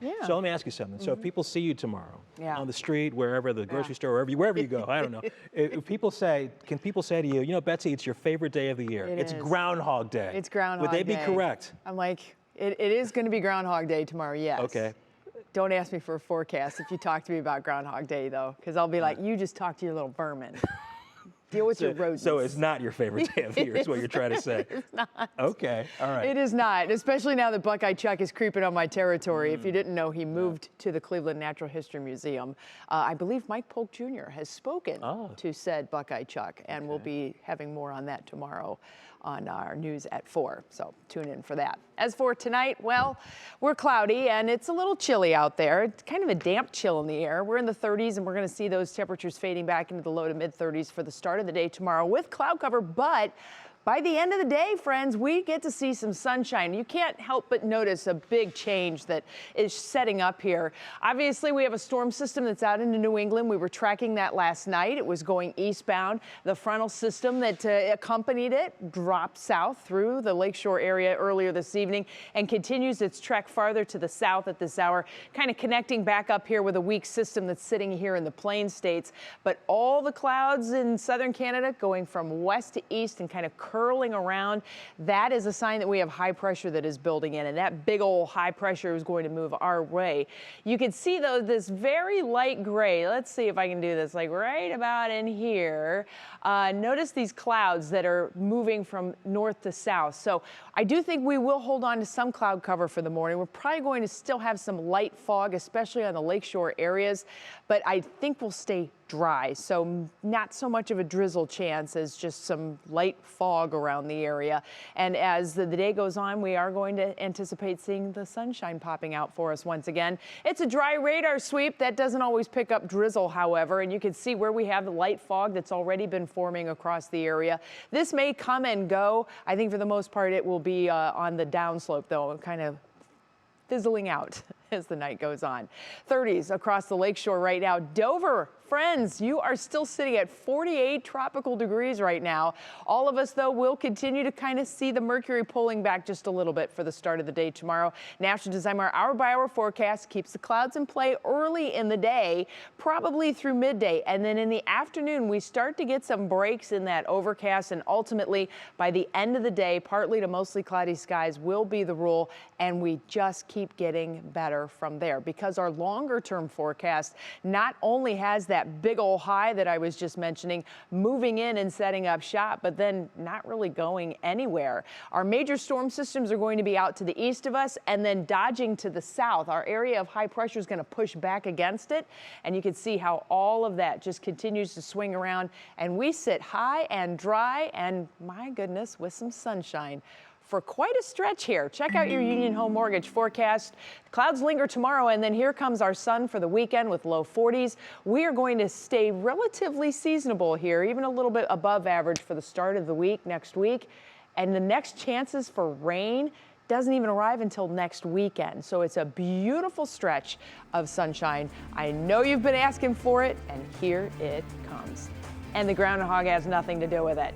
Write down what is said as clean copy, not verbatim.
Yeah. So let me ask you something. So if people see you tomorrow Yeah. on the street, wherever, the grocery store, wherever you go, I don't know. If people say, can people say to you, you know, Betsy, it's your favorite day of the year. It It's is. Groundhog Day. It's Groundhog Would they Day. be correct? I'm like, it is going to be Groundhog Day tomorrow, yes. Okay. Don't ask me for a forecast if you talk to me about Groundhog Day, though, because I'll be like, you just talk to your little vermin. Deal with your rodents. So it's not your favorite day of the year, is what you're trying to say. It's not. Okay, all right. It is not, especially now that Buckeye Chuck is creeping on my territory. If you didn't know, he moved to the Cleveland Natural History Museum. I believe Mike Polk Jr. has spoken to said Buckeye Chuck, and we'll be having more on that tomorrow on our news at 4, so tune in for that. As for tonight, well, we're cloudy and it's a little chilly out there. It's kind of a damp chill in the air. We're in the 30s and we're going to see those temperatures fading back into the low to mid 30s for the start of the day tomorrow with cloud cover, but by the end of the day, friends, we get to see some sunshine. You can't help but notice a big change that is setting up here. Obviously, we have a storm system that's out into New England. We were tracking that last night. It was going eastbound. The frontal system that accompanied it dropped south through the lakeshore area earlier this evening and continues its trek farther to the south at this hour, kind of connecting back up here with a weak system that's sitting here in the Plain States. But all the clouds in southern Canada going from west to east and kind of curling around, that is a sign that we have high pressure that is building in, and that big old high pressure is going to move our way. You can see though this very light gray. Let's see if I can do this, like right about in here. Notice these clouds that are moving from north to south. So I do think we will hold on to some cloud cover for the morning. We're probably going to still have some light fog, especially on the lakeshore areas, but I think we'll stay dry, so not so much of a drizzle chance as just some light fog around the area. And as the day goes on, we are going to anticipate seeing the sunshine popping out for us once again. It's a dry radar sweep that doesn't always pick up drizzle, however, and you can see where we have the light fog that's already been forming across the area. This may come and go. I think for the most part it will be on the downslope though, kind of fizzling out as the night goes on. 30s across the lakeshore right now. Dover, friends, you are still sitting at 48 tropical degrees right now. All of us, though, will continue to kind of see the mercury pulling back just a little bit for the start of the day tomorrow. National Designer hour-by-hour forecast keeps the clouds in play early in the day, probably through midday. And then in the afternoon, we start to get some breaks in that overcast. And ultimately, by the end of the day, partly to mostly cloudy skies will be the rule. And we just keep getting better from there because our longer term forecast not only has that big old high that I was just mentioning moving in and setting up shop, but then not really going anywhere. Our major storm systems are going to be out to the east of us and then dodging to the south. Our area of high pressure is going to push back against it, and you can see how all of that just continues to swing around, and we sit high and dry and, my goodness, with some sunshine for quite a stretch here. Check out your Union Home Mortgage forecast. Clouds linger tomorrow, and then here comes our sun for the weekend with low 40s. We are going to stay relatively seasonable here, even a little bit above average for the start of the week next week. And the next chances for rain doesn't even arrive until next weekend. So it's a beautiful stretch of sunshine. I know you've been asking for it, and here it comes. And the groundhog has nothing to do with it.